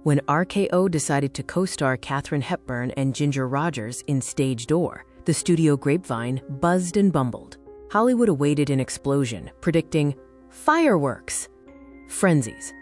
when RKO decided to co-star Katherine Hepburn and Ginger Rogers in Stage Door, the studio grapevine buzzed and bumbled. Hollywood awaited an explosion, predicting fireworks. Frenzies.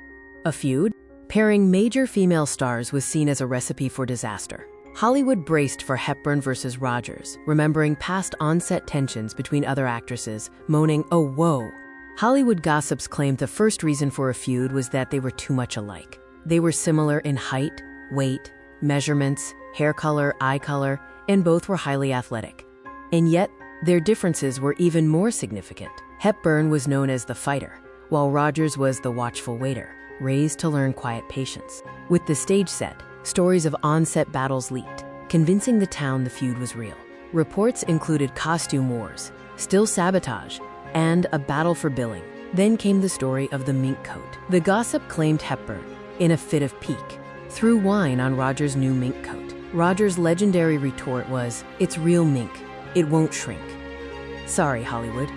A feud? Pairing major female stars was seen as a recipe for disaster. Hollywood braced for Hepburn versus Rogers, remembering past on-set tensions between other actresses, moaning, "Oh, whoa." Hollywood gossips claimed the first reason for a feud was that they were too much alike. They were similar in height, weight, measurements, hair color, eye color, and both were highly athletic. And yet, their differences were even more significant. Hepburn was known as the fighter, while Rogers was the watchful waiter, raised to learn quiet patience. With the stage set, stories of on-set battles leaked, convincing the town the feud was real. Reports included costume wars, still sabotage, and a battle for billing. Then came the story of the mink coat. The gossip claimed Hepburn, in a fit of pique, threw wine on Rogers' new mink coat. Rogers' legendary retort was, "It's real mink. It won't shrink." Sorry, Hollywood.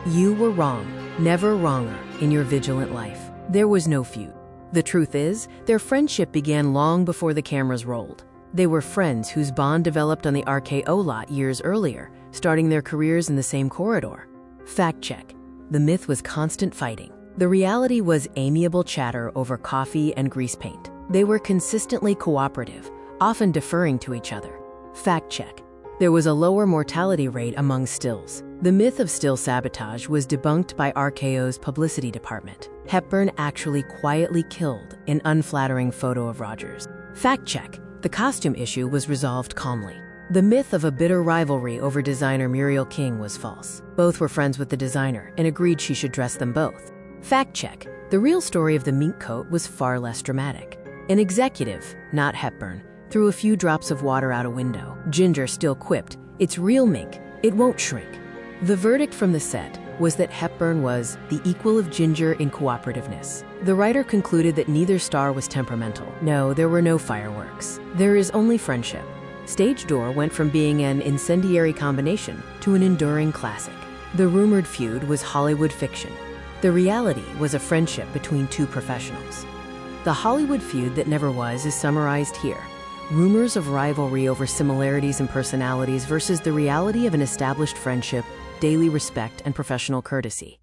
You were wrong, never wronger, in your vigilant life. There was no feud. The truth is, their friendship began long before the cameras rolled. They were friends whose bond developed on the RKO lot years earlier, starting their careers in the same corridor. Fact check. The myth was constant fighting. The reality was amiable chatter over coffee and grease paint. They were consistently cooperative, often deferring to each other. Fact check. There was a lower mortality rate among stills. The myth of still sabotage was debunked by RKO's publicity department. Hepburn actually quietly killed an unflattering photo of Rogers. Fact check. The costume issue was resolved calmly. The myth of a bitter rivalry over designer Muriel King was false. Both were friends with the designer and agreed she should dress them both. Fact check. The real story of the mink coat was far less dramatic. An executive, not Hepburn, threw a few drops of water out a window. Ginger still quipped, "It's real mink. It won't shrink." The verdict from the set was that Hepburn was the equal of Ginger in cooperativeness. The writer concluded that neither star was temperamental. No, there were no fireworks. There is only friendship. Stage Door went from being an incendiary combination to an enduring classic. The rumored feud was Hollywood fiction. The reality was a friendship between two professionals. The Hollywood feud that never was is summarized here. Rumors of rivalry over similarities in personalities versus the reality of an established friendship, daily respect, and professional courtesy.